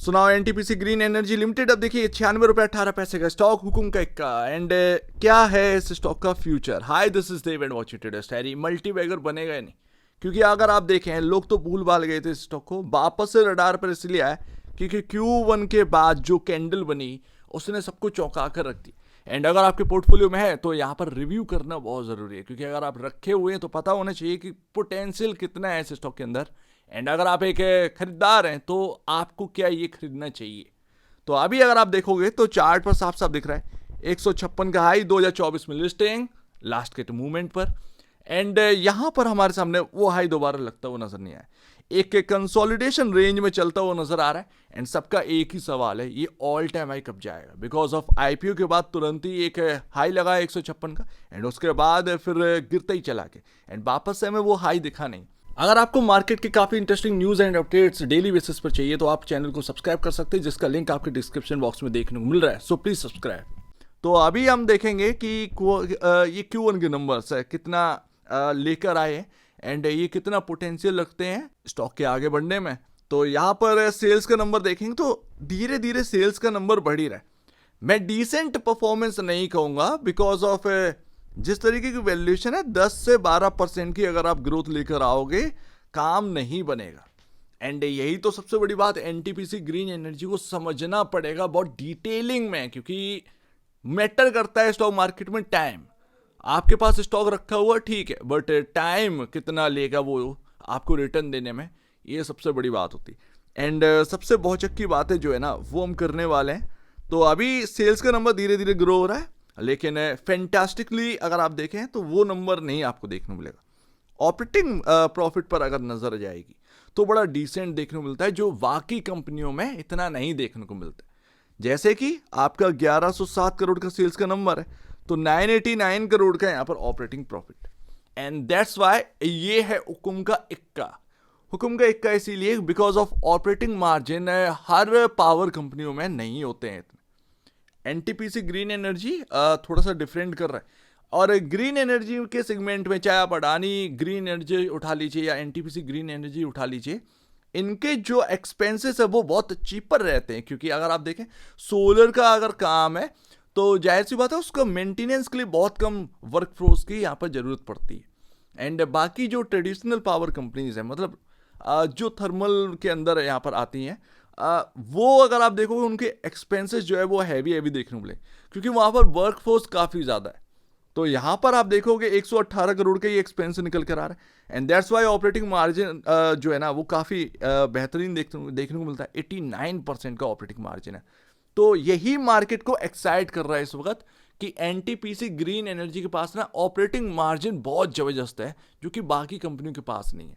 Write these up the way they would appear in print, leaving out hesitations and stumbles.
सुनाओ NTPC green energy limited. अब देखिए 96 रुपये 18 पैसे का स्टॉक, हुकुम का इक्का। एंड क्या है इस स्टॉक का future. Hi this is Dev and watch it starry. Multibagger बनेगा ही नहीं, क्योंकि अगर आप देखें लोग तो भूल भाल गए थे इस स्टॉक को, वापस से रडार पर इसलिए आया क्योंकि Q1 के बाद जो कैंडल बनी उसने सबको चौंका कर रख दी। एंड अगर आपके पोर्टफोलियो में है तो यहाँ पर रिव्यू करना बहुत ज़रूरी है, क्योंकि अगर आप रखे हुए हैं तो पता होना चाहिए कि पोटेंशियल कितना है इस स्टॉक के अंदर। एंड अगर आप एक खरीदार हैं तो आपको क्या ये खरीदना चाहिए। तो अभी अगर आप देखोगे तो चार्ट पर साफ साफ दिख रहा है 156 का हाई, 2024 में लिस्टिंग लास्ट के मूवमेंट पर। एंड यहां पर हमारे सामने वो हाई दोबारा लगता हुआ नजर नहीं आया, एक कंसोलिडेशन रेंज में चलता हुआ नजर आ रहा है। एंड सबका एक ही सवाल है, ये ऑल टाइम हाई कब जाएगा। बिकॉज ऑफ आईपीओ के बाद तुरंत ही एक हाई लगा 156 का, एंड उसके बाद फिर गिरता ही चला के, एंड वापस से हमें वो हाई दिखा नहीं। अगर आपको मार्केट के काफी interesting news and updates daily basis पर चाहिए तो आप चैनल को सब्सक्राइब कर सकते हैं, जिसका लिंक आपके डिस्क्रिप्शन बॉक्स में देखने को मिल रहा है। So please subscribe. तो अभी हम देखेंगे कि ये Q1 के नंबर्स है कितना लेकर आए, एंड ये कितना पोटेंशियल रखते हैं स्टॉक के आगे बढ़ने में। तो यहाँ पर सेल्स का नंबर देखेंगे तो धीरे धीरे सेल्स का नंबर बढ़ ही रहा है। मैं डिसेंट परफॉर्मेंस नहीं कहूँगा, बिकॉज ऑफ जिस तरीके की वैल्यूएशन है 10 से 12% की अगर आप ग्रोथ लेकर आओगे काम नहीं बनेगा। एंड यही तो सबसे बड़ी बात, एनटीपीसी ग्रीन एनर्जी को समझना पड़ेगा बहुत डिटेलिंग में, क्योंकि मैटर करता है स्टॉक मार्केट में टाइम। आपके पास स्टॉक रखा हुआ ठीक है, बट टाइम कितना लेगा वो आपको रिटर्न देने में, ये सबसे बड़ी बात होती है। एंड सबसे बहुचक की बातें जो है ना वो हम करने वाले हैं। तो अभी सेल्स का नंबर धीरे धीरे ग्रो हो रहा है, लेकिन फैंटास्टिकली अगर आप देखें तो वो नंबर नहीं आपको देखने को मिलेगा। ऑपरेटिंग प्रॉफिट पर अगर नजर जाएगी तो बड़ा डिसेंट देखने को मिलता है, जो बाकी कंपनियों में इतना नहीं देखने को मिलता है। जैसे कि आपका 1107 करोड़ का सेल्स का नंबर है, तो 989 करोड़ का यहाँ पर operating profit. And that's why ये है हुकुम का इक्का। हुकुम का इक्का इसीलिए because of operating margin her power कंपनियों में नहीं होते हैं। एनटीपीसी ग्रीन एनर्जी थोड़ा सा डिफरेंट कर रहा है, और ग्रीन एनर्जी के सेगमेंट में चाहे आप अडानी ग्रीन एनर्जी उठा लीजिए या एनटीपीसी ग्रीन एनर्जी उठा लीजिए, इनके जो एक्सपेंसेस है वो बहुत चीपर रहते हैं। क्योंकि अगर आप देखें सोलर का अगर काम है तो जाहिर सी बात है उसका मेंटेनेंस के लिए बहुत कम वर्कफोर्स की यहाँ पर ज़रूरत पड़ती है। एंड बाकी जो ट्रेडिशनल पावर कंपनीज हैं, मतलब जो थर्मल के अंदर यहाँ पर आती हैं, वो अगर आप देखोगे उनके एक्सपेंसेस जो है वो हैवी देखने को मिले, क्योंकि वहाँ पर वर्कफोर्स काफ़ी ज़्यादा है। तो यहाँ पर आप देखोगे 118 करोड़ का ये एक्सपेंस निकल कर आ रहा है। And that's why operating margin जो है ना वो काफ़ी बेहतरीन देखने को मिलता है। 89% का ऑपरेटिंग मार्जिन है। तो यही मार्केट को एक्साइट कर रहा है इस वक्त कि एनटीपीसी ग्रीन एनर्जी के पास ना ऑपरेटिंग मार्जिन बहुत ज़बरदस्त है, जो कि बाकी कंपनियों के पास नहीं है।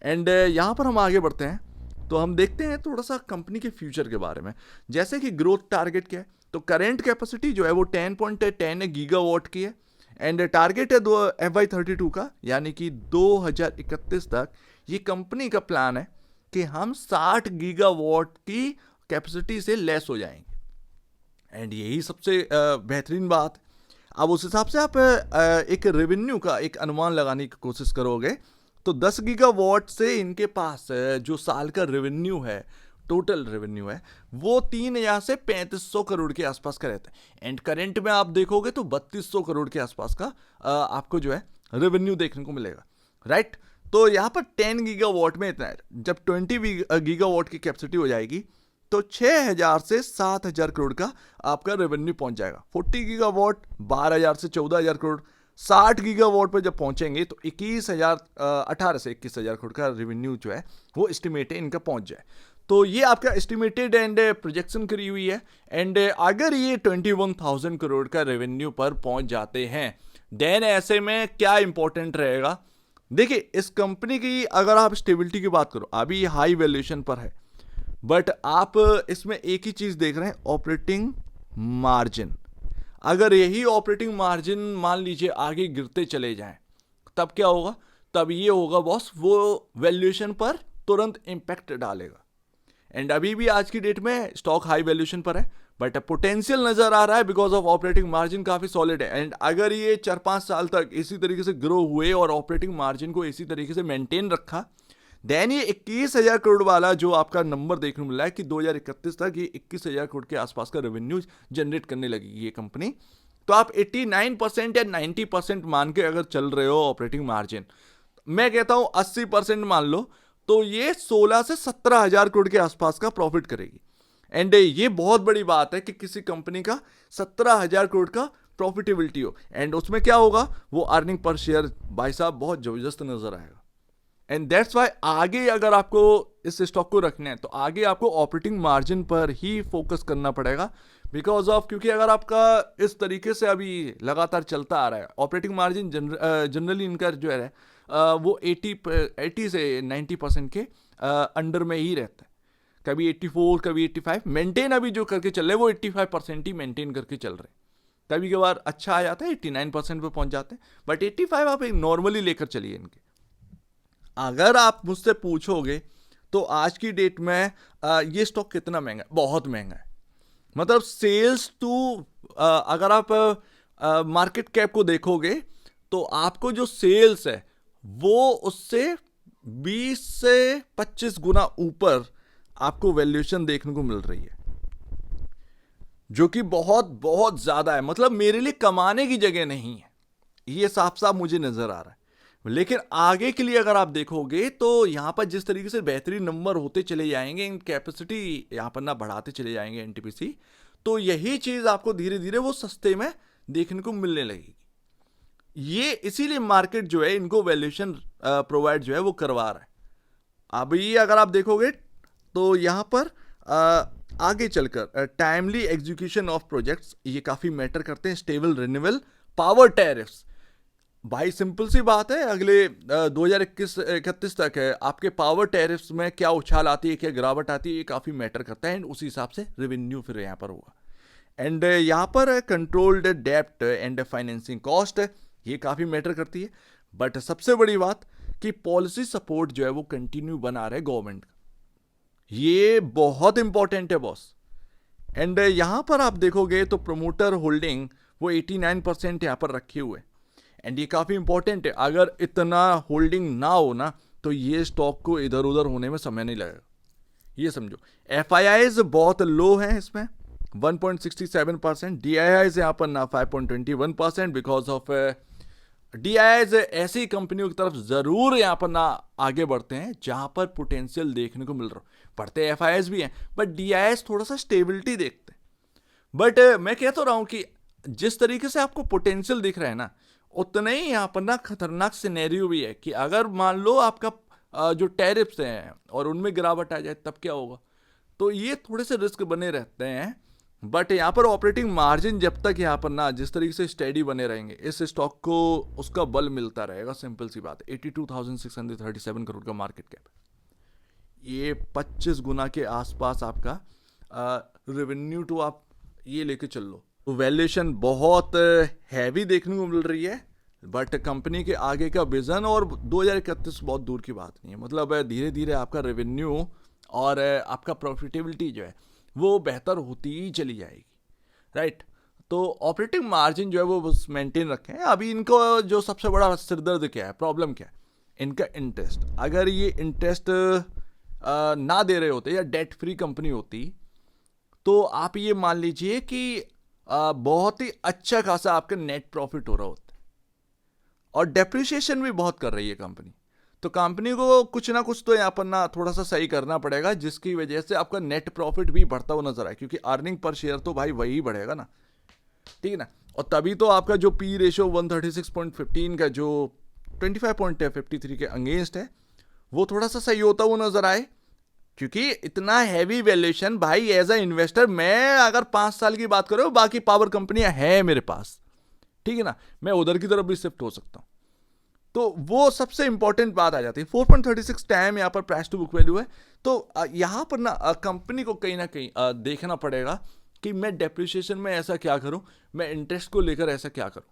एंड यहाँ पर हम आगे बढ़ते हैं तो हम देखते हैं थोड़ा सा कंपनी के फ्यूचर के बारे में। जैसे कि ग्रोथ टारगेट क्या है, तो करेंट कैपेसिटी जो है वो 10.10 गीगावाट की है, एंड टारगेट है FY32 का, यानी कि 2031 तक ये कंपनी का प्लान है कि हम 60 गीगावाट की कैपेसिटी से लेस हो जाएंगे। एंड यही सबसे बेहतरीन बात। अब उस हिसाब से आप एक रेवेन्यू का एक अनुमान लगाने की कोशिश करोगे तो 10 गीगावाट से इनके पास जो साल का रेवेन्यू है, टोटल रेवेन्यू है, वो 3000 से 3500 करोड़ के आसपास का रहता है। एंड करंट में आप देखोगे तो 3200 करोड़ के आसपास का आपको जो है रेवेन्यू देखने को मिलेगा, राइट। तो यहाँ पर 10 गीगावाट में इतना है। जब 20 गीगावाट की कैपेसिटी हो जाएगी तो 6000 से 7000 करोड़ का आपका रेवेन्यू पहुंच जाएगा। 40 गीगावाट 12000 से 14000 करोड़, 60 गीगावाट पर जब पहुंचेंगे तो 18 से 21000 करोड़ का रेवेन्यू जो है वो एस्टिमेट है इनका पहुंच जाए। तो ये आपका एस्टिमेटेड एंड प्रोजेक्शन करी हुई है। एंड अगर ये 21,000 करोड़ का रेवेन्यू पर पहुंच जाते हैं, देन ऐसे में क्या इंपॉर्टेंट रहेगा। देखिए इस कंपनी की अगर आप स्टेबिलिटी की बात करो, अभी हाई वैल्यूएशन पर है, बट आप इसमें एक ही चीज देख रहे हैं, ऑपरेटिंग मार्जिन। अगर यही ऑपरेटिंग मार्जिन मान लीजिए आगे गिरते चले जाएं, तब क्या होगा, तब ये होगा बॉस वो वैल्यूएशन पर तुरंत इंपैक्ट डालेगा। एंड अभी भी आज की डेट में स्टॉक हाई वैल्यूएशन पर है, बट पोटेंशियल नजर आ रहा है बिकॉज ऑफ ऑपरेटिंग मार्जिन काफी सॉलिड है। एंड अगर ये 4-5 साल तक इसी तरीके से ग्रो हुए और ऑपरेटिंग मार्जिन को इसी तरीके से मेंटेन रखा, देन ये 21,000 करोड़ वाला जो आपका नंबर देखने को मिला है कि 2031 तक ये 21,000 करोड़ के आसपास का रेवेन्यू जनरेट करने लगेगी ये कंपनी। तो आप 89% या 90% मान के अगर चल रहे हो ऑपरेटिंग मार्जिन, मैं कहता हूं 80% मान लो, तो ये 16 से 17,000 करोड़ के आसपास का प्रॉफिट करेगी। एंड ये बहुत बड़ी बात है कि किसी कंपनी का 17,000 करोड़ का प्रॉफिटेबिलिटी हो, एंड उसमें क्या होगा, वो अर्निंग पर शेयर भाई साहब बहुत जबरदस्त नजर आएगा। एंड दैट्स वाई आगे अगर आपको इस स्टॉक को रखना है तो आगे आपको ऑपरेटिंग मार्जिन पर ही फोकस करना पड़ेगा, बिकॉज ऑफ, क्योंकि अगर आपका इस तरीके से अभी लगातार चलता आ रहा है, ऑपरेटिंग मार्जिन जनरली इनका जो है वो 80 से 90% के अंडर में ही रहता है। कभी 84, कभी 85 मेंटेन अभी जो करके चल रहे हैं वो 85% ही मेंटेन करके चल रहे हैं। कभी कभार अच्छा आ जाता है 89% पे पहुंच जाते हैं, बट 85 आप एक नॉर्मली लेकर चलिए इनके। अगर आप मुझसे पूछोगे तो आज की डेट में ये स्टॉक कितना महंगा है, बहुत महंगा है। मतलब सेल्स टू, अगर आप मार्केट कैप को देखोगे तो आपको जो सेल्स है वो उससे 20 से 25 गुना ऊपर आपको वैल्यूएशन देखने को मिल रही है, जो कि बहुत बहुत ज्यादा है। मतलब मेरे लिए कमाने की जगह नहीं है, ये साफ साफ मुझे नजर आ रहा है। लेकिन आगे के लिए अगर आप देखोगे तो यहां पर जिस तरीके से बेहतरीन नंबर होते चले जाएंगे, इन कैपेसिटी यहां पर ना बढ़ाते चले जाएंगे एनटीपीसी, तो यही चीज आपको धीरे धीरे वो सस्ते में देखने को मिलने लगेगी। ये इसीलिए मार्केट जो है इनको वैल्यूएशन प्रोवाइड जो है वो करवा रहा है। अभी अगर आप देखोगे तो यहां पर आगे चलकर टाइमली एग्जीक्यूशन ऑफ प्रोजेक्ट्स ये काफी मैटर करते हैं। स्टेबल रिन्यूएबल पावर टैरिफ्स, भाई सिंपल सी बात है, अगले 2021-31 तक है आपके पावर टैरिफ्स में क्या उछाल आती है, क्या गिरावट आती है, ये काफी मैटर करता है। एंड उसी हिसाब से रेवेन्यू फिर यहाँ पर होगा। एंड यहाँ पर कंट्रोल्ड डेप्ट एंड फाइनेंसिंग कॉस्ट, ये काफी मैटर करती है। बट सबसे बड़ी बात कि पॉलिसी सपोर्ट जो है वो कंटिन्यू बना रहे गवर्नमेंट का, ये बहुत इंपॉर्टेंट है बॉस। एंड यहां पर आप देखोगे तो प्रमोटर होल्डिंग वो 89% यहां पर रखे हुए, एंड ये काफी इंपॉर्टेंट है। अगर इतना होल्डिंग ना हो ना तो ये स्टॉक को इधर उधर होने में समय नहीं लगेगा, ये समझो। FIIs बहुत लो हैं इसमें 1.67%, DIIs यहां पर ना 5.21% बिकॉज ऑफ DIIs ऐसी कंपनियों की तरफ जरूर यहां पर ना आगे बढ़ते हैं जहां पर पोटेंशियल देखने को मिल रहा है। बढ़ते FIIs भी हैं बट DIIs थोड़ा सा स्टेबिलिटी देखते हैं। बट मैं कह तो रहा हूं कि जिस तरीके से आपको पोटेंशियल दिख रहा है ना, उतना ही यहाँ पर ना खतरनाक सिनेरियो भी है कि अगर मान लो आपका जो टैरिफ्स हैं और उनमें गिरावट आ जाए तब क्या होगा। तो ये थोड़े से रिस्क बने रहते हैं। बट यहाँ पर ऑपरेटिंग मार्जिन जब तक यहाँ पर ना जिस तरीके से स्टेडी बने रहेंगे, इस स्टॉक को उसका बल मिलता रहेगा। सिंपल सी बात, 82,637 करोड़ का मार्केट कैप, ये 25 गुना के आसपास आपका रेवेन्यू तो आप ये लेके चल लो। तो वैल्यूएशन बहुत हैवी देखने को मिल रही है, बट कंपनी के आगे का विजन और 2031 बहुत दूर की बात नहीं है। मतलब धीरे धीरे आपका रेवेन्यू और आपका प्रॉफिटेबिलिटी जो है वो बेहतर होती ही चली जाएगी, राइट। तो ऑपरेटिंग मार्जिन जो है वो बस मेंटेन रखें। अभी इनको जो सबसे बड़ा सिरदर्द क्या है, प्रॉब्लम क्या है, इनका इंटरेस्ट। अगर ये इंटरेस्ट ना दे रहे होते या डेट फ्री कंपनी होती तो आप ये मान लीजिए कि बहुत ही अच्छा खासा आपका नेट प्रॉफिट हो रहा होता है। और डेप्रिसिएशन भी बहुत कर रही है कंपनी, तो कंपनी को कुछ ना कुछ तो यहाँ पर ना थोड़ा सा सही करना पड़ेगा जिसकी वजह से आपका नेट प्रॉफिट भी बढ़ता हुआ नजर आए, क्योंकि अर्निंग पर शेयर तो भाई वही बढ़ेगा ना, ठीक है ना। और तभी तो आपका जो पी रेशियो 136.15 का जो 25.53 के अगेंस्ट है वो थोड़ा सा सही होता हुआ नजर आए। क्योंकि इतना हैवी वैल्यूएशन भाई, एज अ इन्वेस्टर मैं अगर 5 साल की बात करूं, बाकी पावर कंपनियां हैं मेरे पास, ठीक है ना, मैं उधर की तरफ भी शिफ्ट हो सकता हूं। तो वो सबसे इंपॉर्टेंट बात आ जाती है। 4.36 टाइम यहाँ पर प्राइस टू बुक वैल्यू है। तो यहाँ पर ना कंपनी को कहीं ना कहीं देखना पड़ेगा कि मैं डेप्रिसिएशन में ऐसा क्या करूं, मैं इंटरेस्ट को लेकर ऐसा क्या करूं,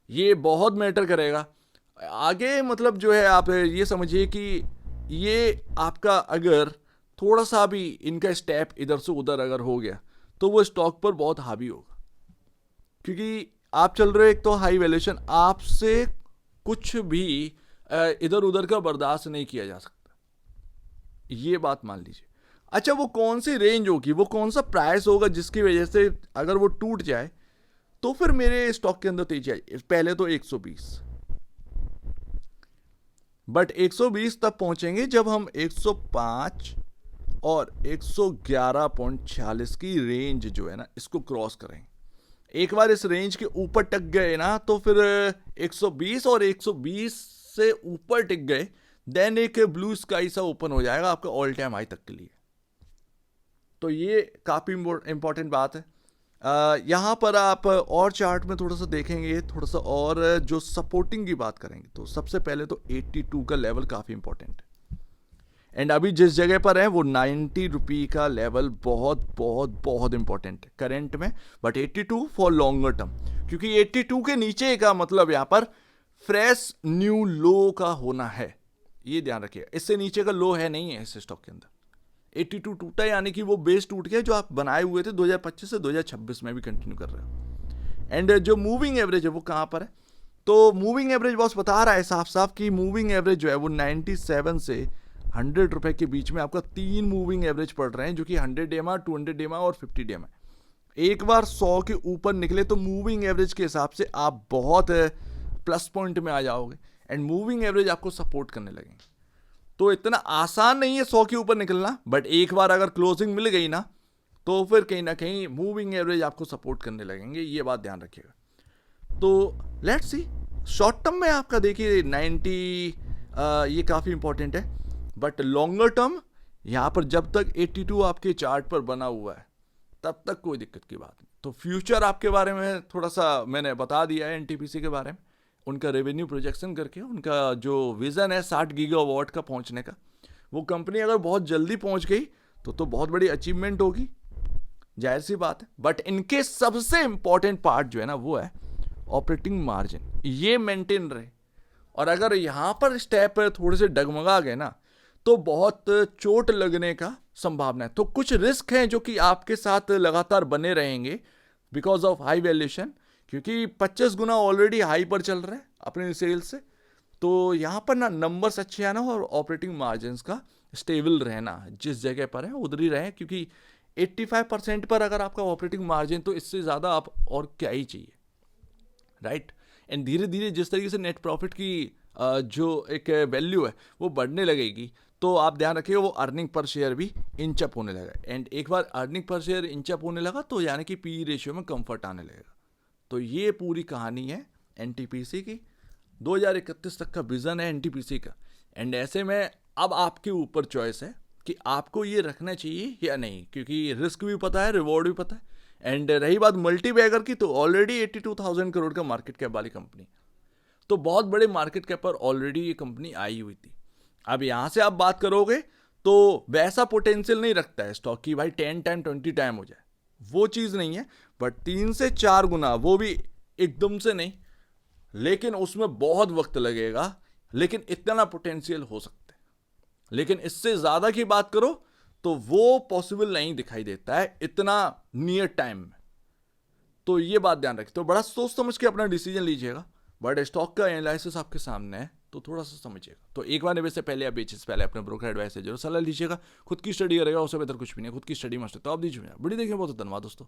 ये बहुत मैटर करेगा आगे। मतलब जो है आप ये समझिए कि ये आपका अगर थोड़ा सा भी इनका स्टेप इधर से उधर अगर हो गया तो वो स्टॉक पर बहुत हावी होगा, क्योंकि आप चल रहे हो एक तो हाई वैल्यूएशन, आपसे कुछ भी इधर उधर का बर्दाश्त नहीं किया जा सकता। ये बात मान लीजिए। अच्छा, वो कौन सी रेंज होगी, वो कौन सा प्राइस होगा जिसकी वजह से अगर वो टूट जाए तो फिर मेरे स्टॉक के अंदर तेजी आई। पहले तो 120, बट 120 तब पहुंचेंगे जब हम 105 और 111.46 की रेंज जो है ना इसको क्रॉस करेंगे। एक बार इस रेंज के ऊपर टक गए ना तो फिर 120 और 120 से ऊपर टिक गए, देन एक ब्लू स्काई सा ओपन हो जाएगा आपका ऑल टाइम हाई तक के लिए। तो ये काफ़ी इंपॉर्टेंट बात है। यहाँ पर आप और चार्ट में थोड़ा सा देखेंगे, थोड़ा सा और जो सपोर्टिंग की बात करेंगे तो सबसे पहले तो 82 का लेवल काफ़ी इंपॉर्टेंट है। एंड अभी जिस जगह पर है वो 90 रुपी का लेवल बहुत बहुत बहुत इंपॉर्टेंट है करंट में, बट 82 फॉर लॉन्गर टर्म, क्योंकि 82 के नीचे का मतलब यहाँ पर फ्रेश न्यू लो का होना है, ये ध्यान रखिएगा। इससे नीचे का लो है नहीं है इस स्टॉक के अंदर। 82 टूटा यानी कि वो बेस टूट गया जो आप बनाए हुए थे 2025 से 2026 में भी कंटिन्यू कर रहे हो। एंड जो मूविंग एवरेज है वो कहाँ पर है, तो मूविंग एवरेज बॉस बता रहा है साफ साफ कि मूविंग एवरेज जो है वो 97 से 100 रुपए के बीच में आपका 3 मूविंग एवरेज पड़ रहे हैं, जो कि 100 डेमा, 200 डेमा और 50 डेमा। एक बार 100 के ऊपर निकले तो मूविंग एवरेज के हिसाब से आप बहुत प्लस पॉइंट में आ जाओगे एंड मूविंग एवरेज आपको सपोर्ट करने लगेंगे। तो इतना आसान नहीं है 100 के ऊपर निकलना, बट एक बार अगर क्लोजिंग मिल गई ना तो फिर कहीं ना कहीं मूविंग एवरेज आपको सपोर्ट करने लगेंगे, ये बात ध्यान रखिएगा। तो लेट्स सी शॉर्ट टर्म में आपका देखिए 90 ये काफ़ी इंपॉर्टेंट है, बट लॉन्गर टर्म यहाँ पर जब तक 82 आपके चार्ट पर बना हुआ है तब तक कोई दिक्कत की बात नहीं। तो फ्यूचर आपके बारे में थोड़ा सा मैंने बता दिया है, एनटीपीसी के बारे में, उनका रेवेन्यू प्रोजेक्शन करके उनका जो विज़न है 60 गीगावाट का पहुंचने का, वो कंपनी अगर बहुत जल्दी पहुंच गई तो बहुत बड़ी अचीवमेंट होगी, जाहिर सी बात है। बट इनके सबसे इंपॉर्टेंट पार्ट जो है ना वो है ऑपरेटिंग मार्जिन, ये मेंटेन रहे। और अगर यहाँ पर स्टेप थोड़े से डगमगा गए ना तो बहुत चोट लगने का संभावना है। तो कुछ रिस्क हैं जो कि आपके साथ लगातार बने रहेंगे बिकॉज ऑफ हाई वैल्यूएशन, क्योंकि 25 गुना ऑलरेडी हाई पर चल रहा है अपने सेल्स से। तो यहाँ पर ना नंबर्स अच्छे आना और ऑपरेटिंग मार्जिन का स्टेबल रहना, जिस जगह पर है उधर ही रहे, क्योंकि 85% पर अगर आपका ऑपरेटिंग मार्जिन तो इससे ज़्यादा आप और क्या ही चाहिए, राइट। एंड धीरे धीरे जिस तरीके से नेट प्रॉफिट की जो एक वैल्यू है वो बढ़ने लगेगी, तो आप ध्यान रखिएगा वो अर्निंग पर शेयर भी इंच अप होने लगा। एंड एक बार अर्निंग पर शेयर इंच अप होने लगा तो यानी कि पी रेशियो में कंफर्ट आने लगेगा। तो ये पूरी कहानी है एनटीपीसी की, 2031 तक का विजन है एनटीपीसी का। एंड ऐसे में अब आपके ऊपर चॉइस है कि आपको ये रखना चाहिए या नहीं, क्योंकि रिस्क भी पता है, रिवॉर्ड भी पता है। एंड रही बात मल्टी बैगर की, तो ऑलरेडी 82,000 करोड़ का मार्केट कैप वाली कंपनी, तो बहुत बड़े मार्केट कैप पर ऑलरेडी ये कंपनी आई हुई थी। अब यहाँ से आप बात करोगे तो वैसा पोटेंशियल नहीं रखता है स्टॉक की भाई 10 टाइम 20 टाइम हो जाए, वो चीज़ नहीं है। बट 3 से 4 गुना, वो भी एकदम से नहीं, लेकिन उसमें बहुत वक्त लगेगा, लेकिन इतना पोटेंशियल हो सकता है। लेकिन इससे ज़्यादा की बात करो तो वो पॉसिबल नहीं दिखाई देता है इतना नियर टाइम में। तो ये बात ध्यान रखिए। तो बड़ा सोच समझ के अपना डिसीजन लीजिएगा, बट स्टॉक का एनालिसिस आपके सामने है तो थोड़ा सा समझिएगा। तो एक बार निवेश से पहले या बेचने से पहले अपने ब्रोकर एडवाइस से जरूर सलाह लीजिएगा। खुद की स्टडी करेगा उससे बेहतर कुछ भी नहीं, खुद की स्टडी मस्ट है तो आप दीजिए। बड़ी देखिए, बहुत धन्यवाद दोस्तों।